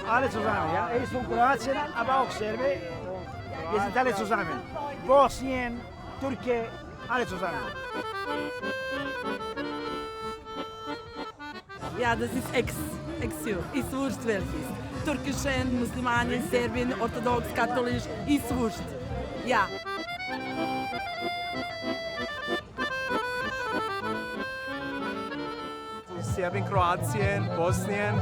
Alle zusammen, ja. Er ist von Kroatien, aber auch Serbe. Wir sind alle zusammen. Bosnien, Türkei, alle zusammen. Ja, das ist Ex-Jud. Ist wurscht, welches. Türkischen, Muslimanen, Serbien, orthodox, katholisch, ist wurscht. Ja. Serbien, Kroatien, Bosnien.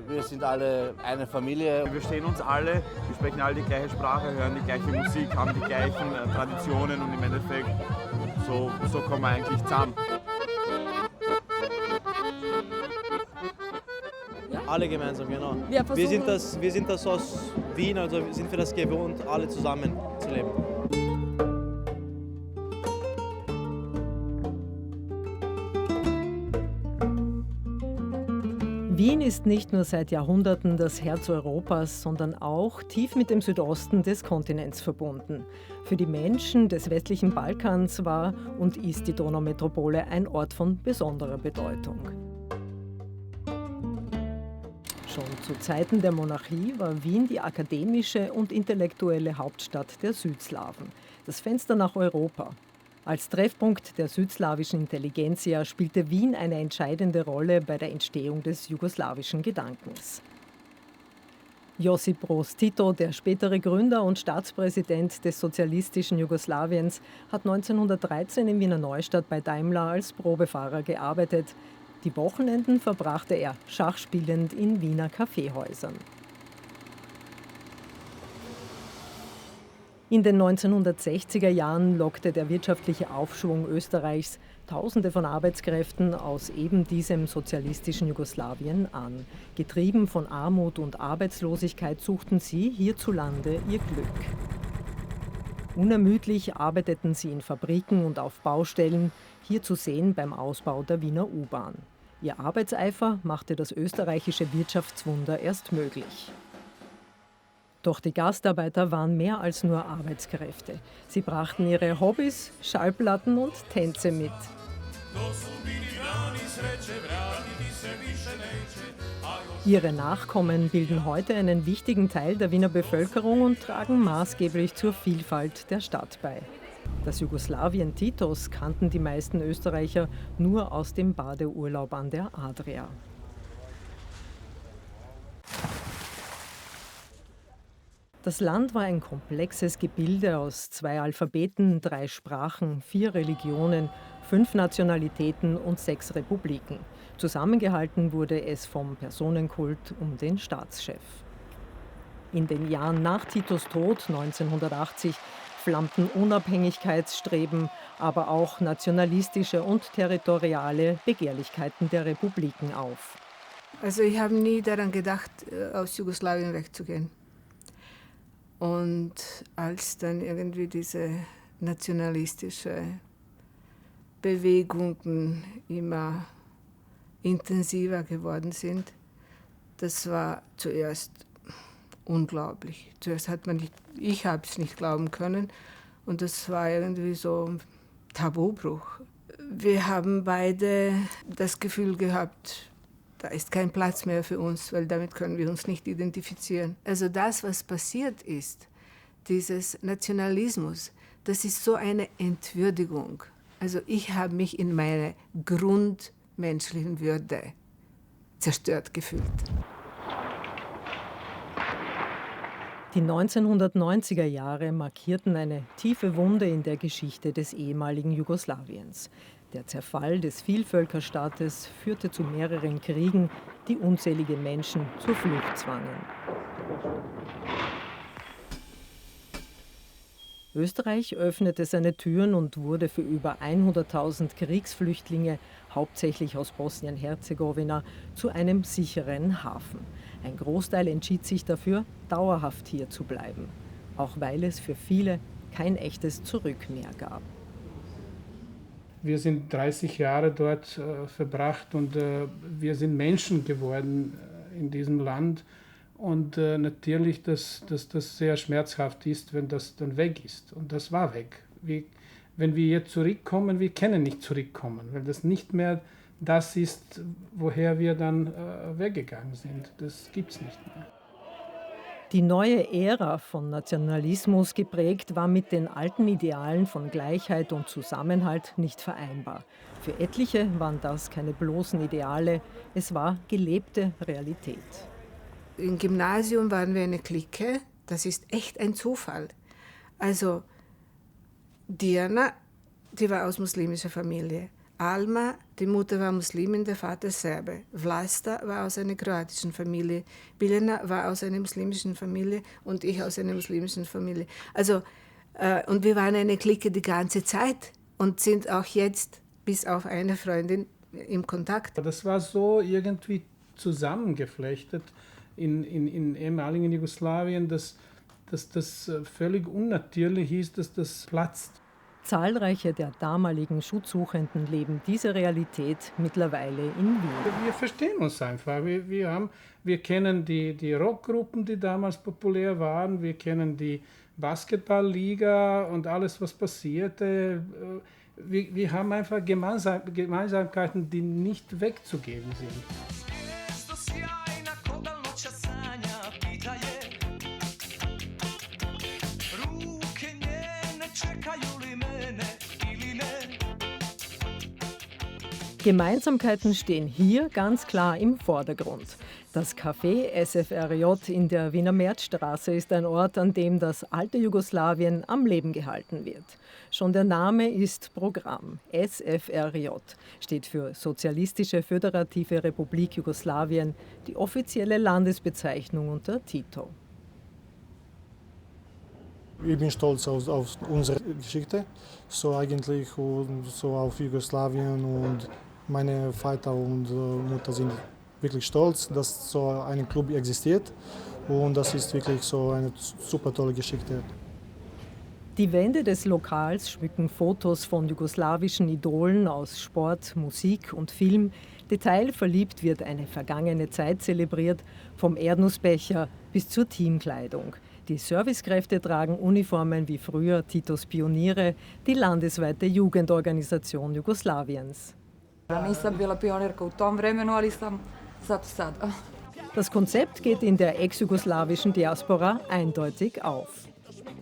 Wir sind alle eine Familie. Wir verstehen uns alle, wir sprechen alle die gleiche Sprache, hören die gleiche Musik, haben die gleichen Traditionen und im Endeffekt so kommen wir eigentlich zusammen. Alle gemeinsam, genau. Wir sind das aus Wien, also sind wir das gewohnt, alle zusammen zu leben. Wien ist nicht nur seit Jahrhunderten das Herz Europas, sondern auch tief mit dem Südosten des Kontinents verbunden. Für die Menschen des westlichen Balkans war und ist die Donaumetropole ein Ort von besonderer Bedeutung. Schon zu Zeiten der Monarchie war Wien die akademische und intellektuelle Hauptstadt der Südslawen, das Fenster nach Europa. Als Treffpunkt der südslawischen Intelligenzia spielte Wien eine entscheidende Rolle bei der Entstehung des jugoslawischen Gedankens. Josip Broz Tito, der spätere Gründer und Staatspräsident des sozialistischen Jugoslawiens, hat 1913 in Wiener Neustadt bei Daimler als Probefahrer gearbeitet. Die Wochenenden verbrachte er schachspielend in Wiener Kaffeehäusern. In den 1960er Jahren lockte der wirtschaftliche Aufschwung Österreichs Tausende von Arbeitskräften aus eben diesem sozialistischen Jugoslawien an. Getrieben von Armut und Arbeitslosigkeit suchten sie hierzulande ihr Glück. Unermüdlich arbeiteten sie in Fabriken und auf Baustellen, hier zu sehen beim Ausbau der Wiener U-Bahn. Ihr Arbeitseifer machte das österreichische Wirtschaftswunder erst möglich. Doch die Gastarbeiter waren mehr als nur Arbeitskräfte. Sie brachten ihre Hobbys, Schallplatten und Tänze mit. Ihre Nachkommen bilden heute einen wichtigen Teil der Wiener Bevölkerung und tragen maßgeblich zur Vielfalt der Stadt bei. Das Jugoslawien Titos kannten die meisten Österreicher nur aus dem Badeurlaub an der Adria. Das Land war ein komplexes Gebilde aus 2 Alphabeten, 3 Sprachen, 4 Religionen, 5 Nationalitäten und 6 Republiken. Zusammengehalten wurde es vom Personenkult um den Staatschef. In den Jahren nach Titos Tod 1980 flammten Unabhängigkeitsstreben, aber auch nationalistische und territoriale Begehrlichkeiten der Republiken auf. Also ich habe nie daran gedacht, aus Jugoslawien wegzugehen. Und als dann irgendwie diese nationalistische Bewegungen immer intensiver geworden sind, das war zuerst unglaublich. Zuerst ich habe es nicht glauben können und das war irgendwie so ein Tabubruch. Wir haben beide das Gefühl gehabt, da ist kein Platz mehr für uns, weil damit können wir uns nicht identifizieren. Also das, was passiert ist, dieses Nationalismus, das ist so eine Entwürdigung. Also ich habe mich in meiner grundmenschlichen Würde zerstört gefühlt. Die 1990er Jahre markierten eine tiefe Wunde in der Geschichte des ehemaligen Jugoslawiens. Der Zerfall des Vielvölkerstaates führte zu mehreren Kriegen, die unzählige Menschen zur Flucht zwangen. Österreich öffnete seine Türen und wurde für über 100.000 Kriegsflüchtlinge, hauptsächlich aus Bosnien-Herzegowina, zu einem sicheren Hafen. Ein Großteil entschied sich dafür, dauerhaft hier zu bleiben, auch weil es für viele kein echtes Zurück mehr gab. Wir sind 30 Jahre dort verbracht und wir sind Menschen geworden in diesem Land. Und natürlich, dass das sehr schmerzhaft ist, wenn das dann weg ist. Und das war weg. Wenn wir jetzt zurückkommen, wir können nicht zurückkommen, weil das nicht mehr das ist, woher wir dann weggegangen sind. Das gibt es nicht mehr. Die neue Ära von Nationalismus geprägt war mit den alten Idealen von Gleichheit und Zusammenhalt nicht vereinbar. Für etliche waren das keine bloßen Ideale, es war gelebte Realität. Im Gymnasium waren wir eine Clique, das ist echt ein Zufall. Also Diana, die war aus muslimischer Familie. Alma, die Mutter war Muslimin, der Vater Serbe. Vlasta war aus einer kroatischen Familie. Biljana war aus einer muslimischen Familie und ich aus einer muslimischen Familie. Also, und wir waren eine Clique die ganze Zeit und sind auch jetzt bis auf eine Freundin im Kontakt. Das war so irgendwie zusammengeflechtet in ehemaligen Jugoslawien, dass das völlig unnatürlich ist, dass das platzt. Zahlreiche der damaligen Schutzsuchenden leben diese Realität mittlerweile in Wien. Wir verstehen uns einfach. Wir kennen die Rockgruppen, die damals populär waren. Wir kennen die Basketballliga und alles, was passierte. Wir haben einfach Gemeinsamkeiten, die nicht wegzugeben sind. Gemeinsamkeiten stehen hier ganz klar im Vordergrund. Das Café SFRJ in der Wiener Märzstraße ist ein Ort, an dem das alte Jugoslawien am Leben gehalten wird. Schon der Name ist Programm. SFRJ steht für Sozialistische Föderative Republik Jugoslawien, die offizielle Landesbezeichnung unter Tito. Ich bin stolz auf unsere Geschichte, so eigentlich und so auf Jugoslawien, und meine Vater und Mutter sind wirklich stolz, dass so ein Club existiert, und das ist wirklich so eine super tolle Geschichte. Die Wände des Lokals schmücken Fotos von jugoslawischen Idolen aus Sport, Musik und Film. Detailverliebt wird eine vergangene Zeit zelebriert, vom Erdnussbecher bis zur Teamkleidung. Die Servicekräfte tragen Uniformen wie früher Titos Pioniere, die landesweite Jugendorganisation Jugoslawiens. Nisam bila pionirka u tom vremenu, ali sam zato sada. Das Konzept geht in der ex-jugoslawischen Diaspora eindeutig auf.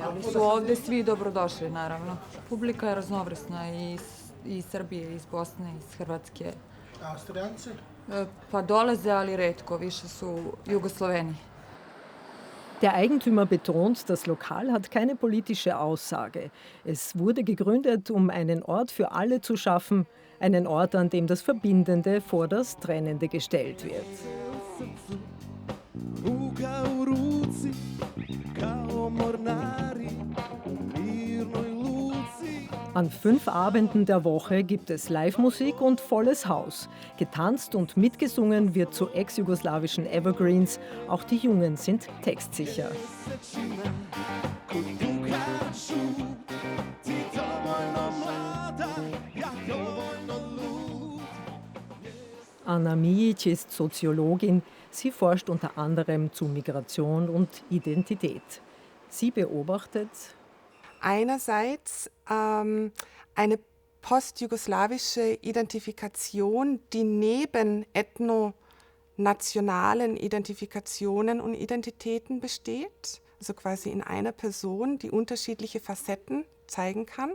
Oni su ovde svi dobrodošli, naravno. Publika je raznovrsna iz Srbije, iz Bosne, iz Hrvatske. A Austrijanci? Pa dolaze, ali retko, više su Jugosloveni. Der Eigentümer betont, das Lokal hat keine politische Aussage. Es wurde gegründet, um einen Ort für alle zu schaffen, einen Ort, an dem das Verbindende vor das Trennende gestellt wird. An 5 Abenden der Woche gibt es Live-Musik und volles Haus. Getanzt und mitgesungen wird zu ex-jugoslawischen Evergreens. Auch die Jungen sind textsicher. Anna Mijic ist Soziologin. Sie forscht unter anderem zu Migration und Identität. Sie beobachtet: Einerseits eine postjugoslawische Identifikation, die neben ethnonationalen Identifikationen und Identitäten besteht, also quasi in einer Person, die unterschiedliche Facetten zeigen kann,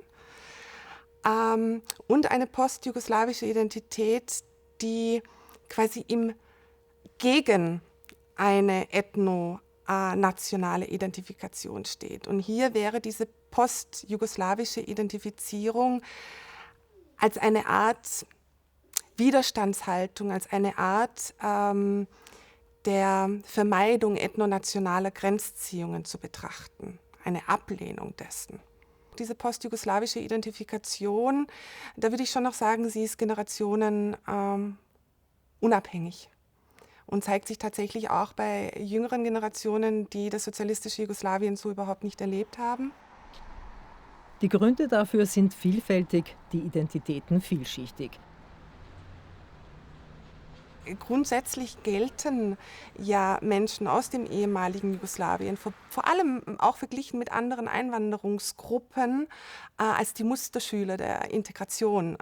und eine postjugoslawische Identität, die quasi gegen eine ethnonationale Identifikation steht. Und hier wäre diese postjugoslawische Identifizierung als eine Art Widerstandshaltung, als eine Art der Vermeidung ethnonationaler Grenzziehungen zu betrachten, eine Ablehnung dessen. Diese postjugoslawische Identifikation, da würde ich schon noch sagen, sie ist generationenunabhängig und zeigt sich tatsächlich auch bei jüngeren Generationen, die das sozialistische Jugoslawien so überhaupt nicht erlebt haben. Die Gründe dafür sind vielfältig, die Identitäten vielschichtig. Grundsätzlich gelten ja Menschen aus dem ehemaligen Jugoslawien, vor allem auch verglichen mit anderen Einwanderungsgruppen, als die Musterschüler der Integration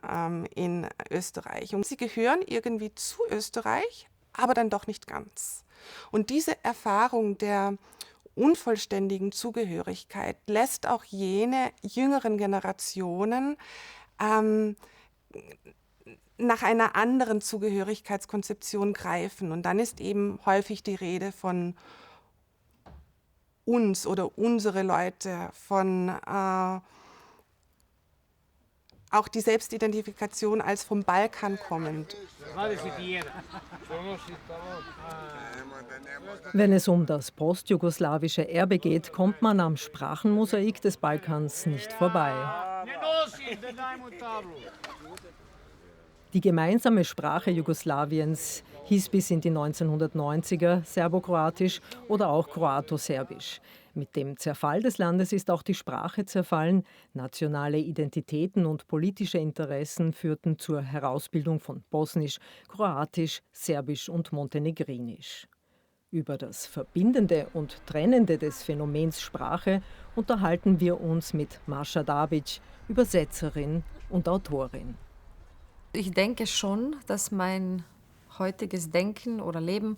in Österreich. Und sie gehören irgendwie zu Österreich, aber dann doch nicht ganz. Und diese Erfahrung der unvollständigen Zugehörigkeit lässt auch jene jüngeren Generationen nach einer anderen Zugehörigkeitskonzeption greifen. Und dann ist eben häufig die Rede von uns oder unsere Leute, von auch die Selbstidentifikation als vom Balkan kommend. Wenn es um das postjugoslawische Erbe geht, kommt man am Sprachenmosaik des Balkans nicht vorbei. Die gemeinsame Sprache Jugoslawiens hieß bis in die 1990er Serbokroatisch oder auch Kroatoserbisch. Mit dem Zerfall des Landes ist auch die Sprache zerfallen. Nationale Identitäten und politische Interessen führten zur Herausbildung von Bosnisch, Kroatisch, Serbisch und Montenegrinisch. Über das Verbindende und Trennende des Phänomens Sprache unterhalten wir uns mit Maša Dabić, Übersetzerin und Autorin. Ich denke schon, dass mein heutiges Denken oder Leben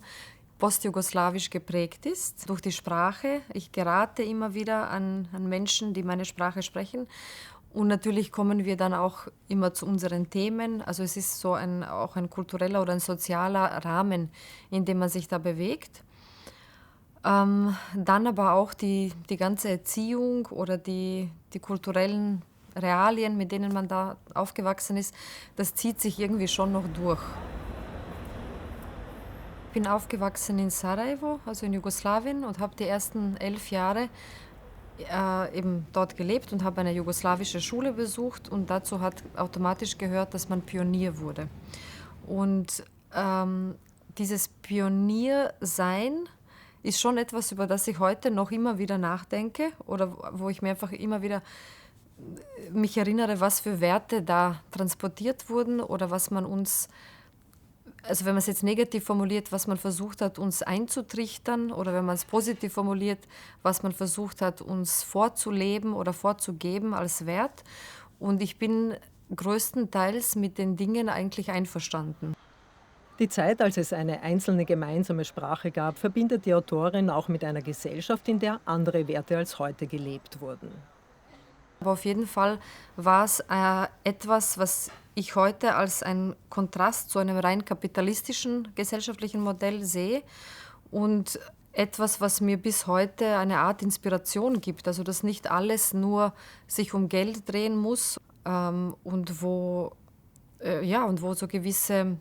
postjugoslawisch geprägt ist durch die Sprache. Ich gerate immer wieder an Menschen, die meine Sprache sprechen. Und natürlich kommen wir dann auch immer zu unseren Themen. Also es ist so auch ein kultureller oder ein sozialer Rahmen, in dem man sich da bewegt. Dann aber auch die ganze Erziehung oder die kulturellen Realien, mit denen man da aufgewachsen ist, das zieht sich irgendwie schon noch durch. Ich bin aufgewachsen in Sarajevo, also in Jugoslawien, und habe die ersten 11 Jahre eben dort gelebt und habe eine jugoslawische Schule besucht. Und dazu hat automatisch gehört, dass man Pionier wurde. Und dieses Pioniersein ist schon etwas, über das ich heute noch immer wieder nachdenke oder wo ich mir einfach immer wieder mich erinnere, was für Werte da transportiert wurden oder was man uns, also wenn man es jetzt negativ formuliert, was man versucht hat, uns einzutrichtern, oder wenn man es positiv formuliert, was man versucht hat, uns vorzuleben oder vorzugeben als Wert. Und ich bin größtenteils mit den Dingen eigentlich einverstanden. Die Zeit, als es eine einzelne gemeinsame Sprache gab, verbindet die Autorin auch mit einer Gesellschaft, in der andere Werte als heute gelebt wurden. Aber auf jeden Fall war es etwas, was ich heute als einen Kontrast zu einem rein kapitalistischen gesellschaftlichen Modell sehe und etwas, was mir bis heute eine Art Inspiration gibt. Also dass nicht alles nur sich um Geld drehen muss und wo so gewisse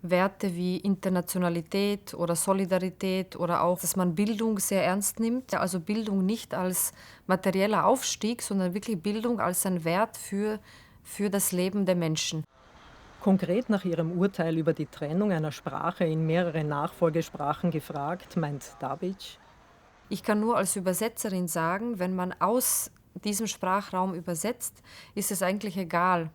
Werte wie Internationalität oder Solidarität oder auch, dass man Bildung sehr ernst nimmt. Also Bildung nicht als materieller Aufstieg, sondern wirklich Bildung als ein Wert für das Leben der Menschen. Konkret nach ihrem Urteil über die Trennung einer Sprache in mehrere Nachfolgesprachen gefragt, meint Dabić: Ich kann nur als Übersetzerin sagen, wenn man aus diesem Sprachraum übersetzt, ist es eigentlich egal,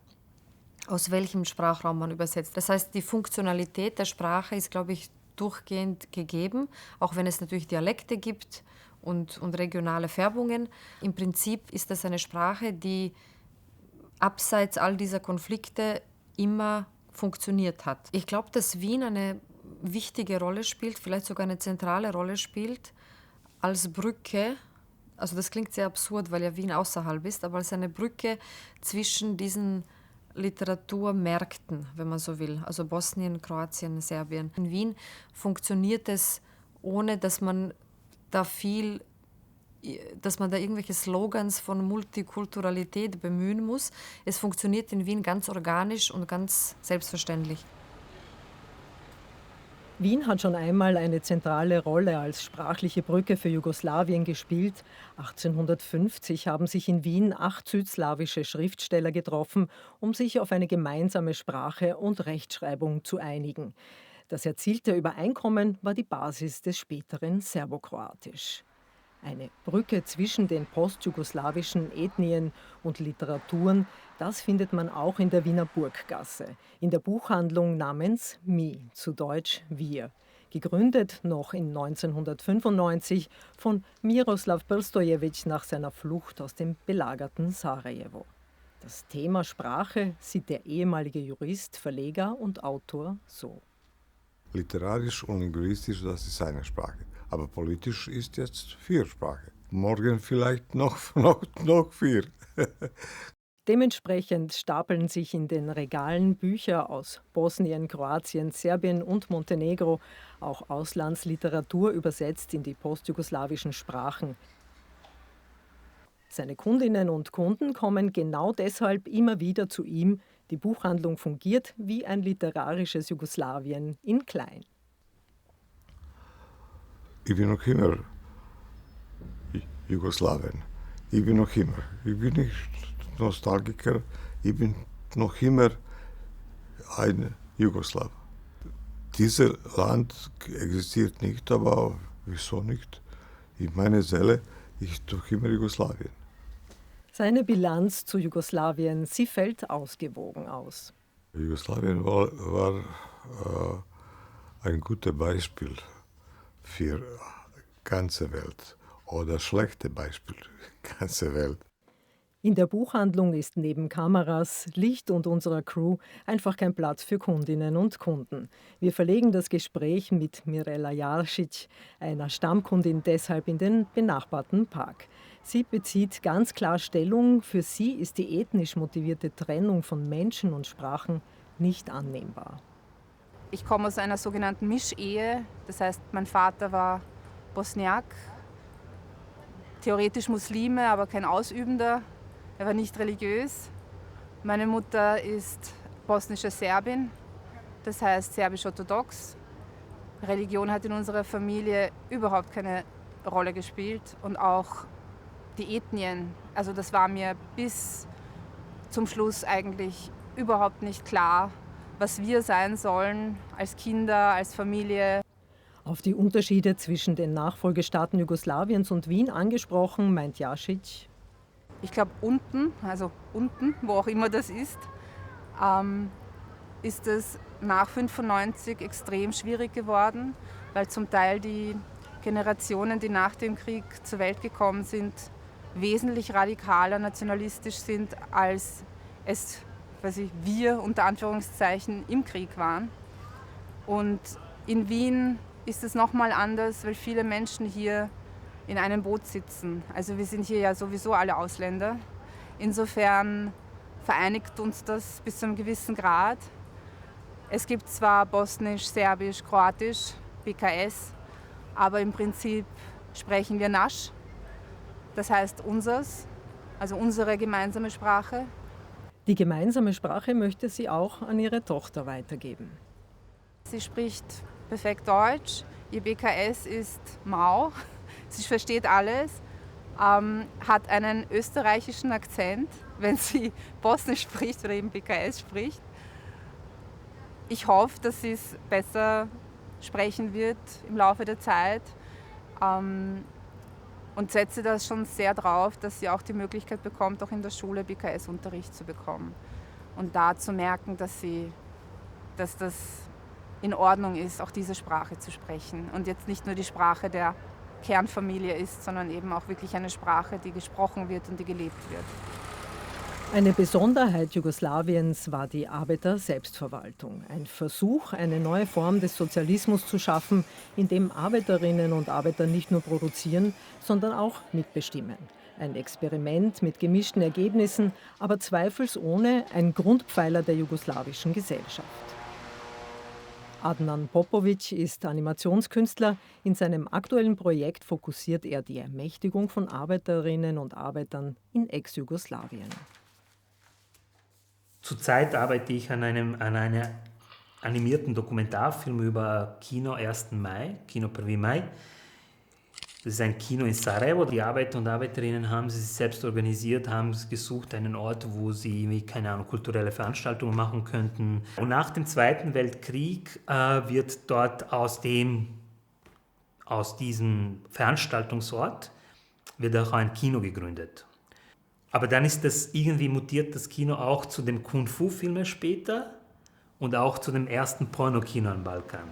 aus welchem Sprachraum man übersetzt. Das heißt, die Funktionalität der Sprache ist, glaube ich, durchgehend gegeben, auch wenn es natürlich Dialekte gibt und regionale Färbungen. Im Prinzip ist das eine Sprache, die abseits all dieser Konflikte immer funktioniert hat. Ich glaube, dass Wien eine wichtige Rolle spielt, vielleicht sogar eine zentrale Rolle spielt, als Brücke. Also das klingt sehr absurd, weil ja Wien außerhalb ist, aber als eine Brücke zwischen diesen Literaturmärkten, wenn man so will, also Bosnien, Kroatien, Serbien. In Wien funktioniert es, ohne dass man da irgendwelche Slogans von Multikulturalität bemühen muss. Es funktioniert in Wien ganz organisch und ganz selbstverständlich. Wien hat schon einmal eine zentrale Rolle als sprachliche Brücke für Jugoslawien gespielt. 1850 haben sich in Wien 8 südslawische Schriftsteller getroffen, um sich auf eine gemeinsame Sprache und Rechtschreibung zu einigen. Das erzielte Übereinkommen war die Basis des späteren Serbokroatisch. Eine Brücke zwischen den postjugoslawischen Ethnien und Literaturen, das findet man auch in der Wiener Burggasse, in der Buchhandlung namens Mi, zu Deutsch Wir, gegründet noch in 1995 von Miroslav Prstojević nach seiner Flucht aus dem belagerten Sarajevo. Das Thema Sprache sieht der ehemalige Jurist, Verleger und Autor so. Literarisch und linguistisch, das ist eine Sprache. Aber politisch ist jetzt 4 Sprachen. Morgen vielleicht noch 4. Dementsprechend stapeln sich in den Regalen Bücher aus Bosnien, Kroatien, Serbien und Montenegro, auch Auslandsliteratur übersetzt in die postjugoslawischen Sprachen. Seine Kundinnen und Kunden kommen genau deshalb immer wieder zu ihm. Die Buchhandlung fungiert wie ein literarisches Jugoslawien in klein. Ich bin noch immer Jugoslawien. Ich bin noch immer. Ich bin nicht Nostalgiker. Ich bin noch immer ein Jugoslaw. Dieses Land existiert nicht, aber wieso nicht? In meiner Seele ist doch immer Jugoslawien. Seine Bilanz zu Jugoslawien, sie fällt ausgewogen aus. Jugoslawien war ein gutes Beispiel für die ganze Welt oder schlechte Beispiel für die ganze Welt. In der Buchhandlung ist neben Kameras, Licht und unserer Crew einfach kein Platz für Kundinnen und Kunden. Wir verlegen das Gespräch mit Mirela Jaršić, einer Stammkundin, deshalb in den benachbarten Park. Sie bezieht ganz klar Stellung. Für sie ist die ethnisch motivierte Trennung von Menschen und Sprachen nicht annehmbar. Ich komme aus einer sogenannten Mischehe. Das heißt, mein Vater war Bosniak, theoretisch Muslime, aber kein Ausübender. Er war nicht religiös. Meine Mutter ist bosnische Serbin, das heißt serbisch-orthodox. Religion hat in unserer Familie überhaupt keine Rolle gespielt und auch die Ethnien. Also das war mir bis zum Schluss eigentlich überhaupt nicht klar, was wir sein sollen als Kinder, als Familie. Auf die Unterschiede zwischen den Nachfolgestaaten Jugoslawiens und Wien angesprochen, meint Jaršić: Ich glaube, unten, wo auch immer das ist es nach 1995 extrem schwierig geworden, weil zum Teil die Generationen, die nach dem Krieg zur Welt gekommen sind, wesentlich radikaler nationalistisch sind, als es wir unter Anführungszeichen im Krieg waren. Und in Wien ist es nochmal anders, weil viele Menschen hier in einem Boot sitzen. Also wir sind hier ja sowieso alle Ausländer. Insofern vereinigt uns das bis zu einem gewissen Grad. Es gibt zwar Bosnisch, Serbisch, Kroatisch, BKS, aber im Prinzip sprechen wir Nasch. Das heißt unseres, also unsere gemeinsame Sprache. Die gemeinsame Sprache möchte sie auch an ihre Tochter weitergeben. Sie spricht perfekt Deutsch, ihr BKS ist mau. Sie versteht alles, hat einen österreichischen Akzent, wenn sie Bosnisch spricht oder eben BKS spricht. Ich hoffe, dass sie es besser sprechen wird im Laufe der Zeit und setze das schon sehr drauf, dass sie auch die Möglichkeit bekommt, auch in der Schule BKS-Unterricht zu bekommen. Und da zu merken, dass das in Ordnung ist, auch diese Sprache zu sprechen und jetzt nicht nur die Sprache der Kernfamilie ist, sondern eben auch wirklich eine Sprache, die gesprochen wird und die gelebt wird. Eine Besonderheit Jugoslawiens war die Arbeiter-Selbstverwaltung. Ein Versuch, eine neue Form des Sozialismus zu schaffen, in dem Arbeiterinnen und Arbeiter nicht nur produzieren, sondern auch mitbestimmen. Ein Experiment mit gemischten Ergebnissen, aber zweifelsohne ein Grundpfeiler der jugoslawischen Gesellschaft. Adnan Popovic ist Animationskünstler. In seinem aktuellen Projekt fokussiert er die Ermächtigung von Arbeiterinnen und Arbeitern in Ex-Jugoslawien. Zurzeit arbeite ich an einem animierten Dokumentarfilm über Kino 1. Mai, Kino 1. Mai. Das ist ein Kino in Sarajevo. Die Arbeiter und Arbeiterinnen haben sich selbst organisiert, haben gesucht, einen Ort, wo sie, keine Ahnung, kulturelle Veranstaltungen machen könnten. Und nach dem Zweiten Weltkrieg wird dort aus diesem Veranstaltungsort wird auch ein Kino gegründet. Aber dann ist das irgendwie mutiert, das Kino auch zu dem Kung-Fu-Filme später und auch zu dem ersten Pornokino am Balkan.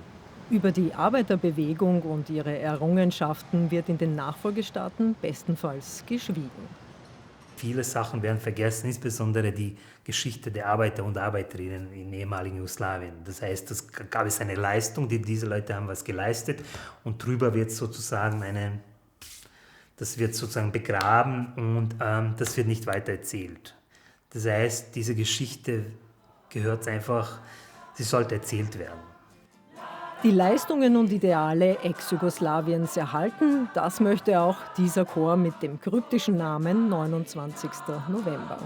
Über die Arbeiterbewegung und ihre Errungenschaften wird in den Nachfolgestaaten bestenfalls geschwiegen. viele Sachen werden vergessen, insbesondere die Geschichte der Arbeiter und Arbeiterinnen im ehemaligen Jugoslawien. Das heißt, es gab es eine Leistung, diese Leute haben was geleistet und drüber wird sozusagen das wird sozusagen begraben und das wird nicht weiter erzählt. Das heißt, diese Geschichte gehört einfach, sie sollte erzählt werden. Die Leistungen und Ideale Ex-Jugoslawiens erhalten, das möchte auch dieser Chor mit dem kryptischen Namen 29. November.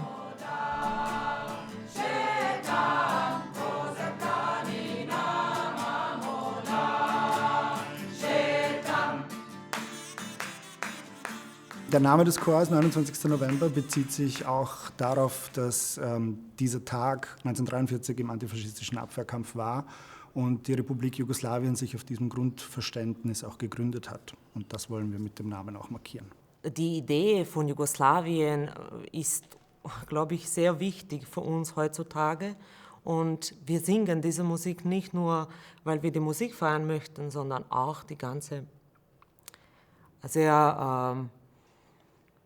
Der Name des Chors 29. November bezieht sich auch darauf, dass dieser Tag 1943 im antifaschistischen Abwehrkampf war und die Republik Jugoslawien sich auf diesem Grundverständnis auch gegründet hat. Und das wollen wir mit dem Namen auch markieren. Die Idee von Jugoslawien ist, glaube ich, sehr wichtig für uns heutzutage. Und wir singen diese Musik nicht nur, weil wir die Musik feiern möchten, sondern auch die ganze sehr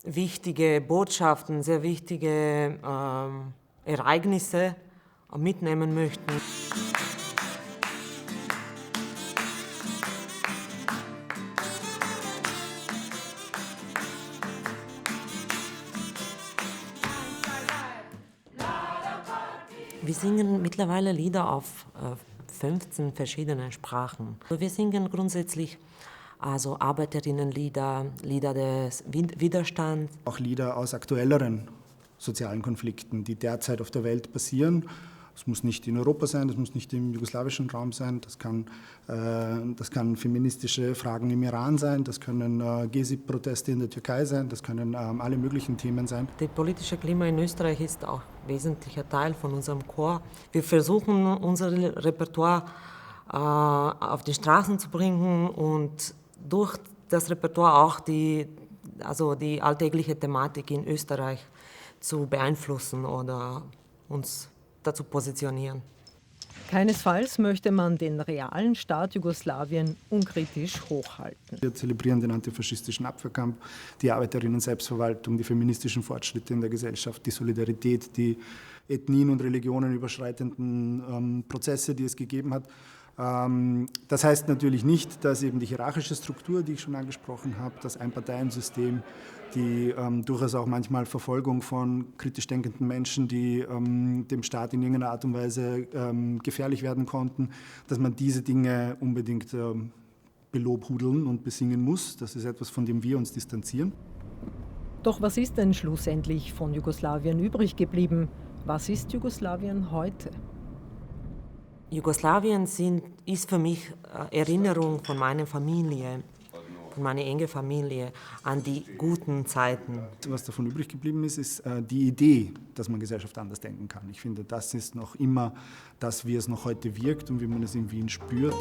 wichtige Botschaften, sehr wichtige Ereignisse mitnehmen möchten. Wir singen mittlerweile Lieder auf 15 verschiedenen Sprachen. Wir singen grundsätzlich also Arbeiterinnenlieder, Lieder des Widerstands. Auch Lieder aus aktuelleren sozialen Konflikten, die derzeit auf der Welt passieren. Es muss nicht in Europa sein, das muss nicht im jugoslawischen Raum sein, das kann feministische Fragen im Iran sein, das können Gezi-Proteste in der Türkei sein, das können alle möglichen Themen sein. Das politische Klima in Österreich ist auch ein wesentlicher Teil von unserem Chor. Wir versuchen, unser Repertoire auf die Straßen zu bringen und durch das Repertoire auch die alltägliche Thematik in Österreich zu beeinflussen oder uns dazu positionieren. Keinesfalls möchte man den realen Staat Jugoslawien unkritisch hochhalten. Wir zelebrieren den antifaschistischen Abwehrkampf, die Arbeiterinnen-Selbstverwaltung, die feministischen Fortschritte in der Gesellschaft, die Solidarität, die Ethnien und Religionen überschreitenden Prozesse, die es gegeben hat. Das heißt natürlich nicht, dass eben die hierarchische Struktur, die ich schon angesprochen habe, das Einparteiensystem, die durchaus auch manchmal Verfolgung von kritisch denkenden Menschen, die dem Staat in irgendeiner Art und Weise gefährlich werden konnten, dass man diese Dinge unbedingt belobhudeln und besingen muss. Das ist etwas, von dem wir uns distanzieren. Doch was ist denn schlussendlich von Jugoslawien übrig geblieben? Was ist Jugoslawien heute? Jugoslawien ist für mich Erinnerung von meiner Familie, von meiner engen Familie an die guten Zeiten. Was davon übrig geblieben ist, ist die Idee, dass man Gesellschaft anders denken kann. Ich finde, das ist noch immer das, wie es noch heute wirkt und wie man es in Wien spürt.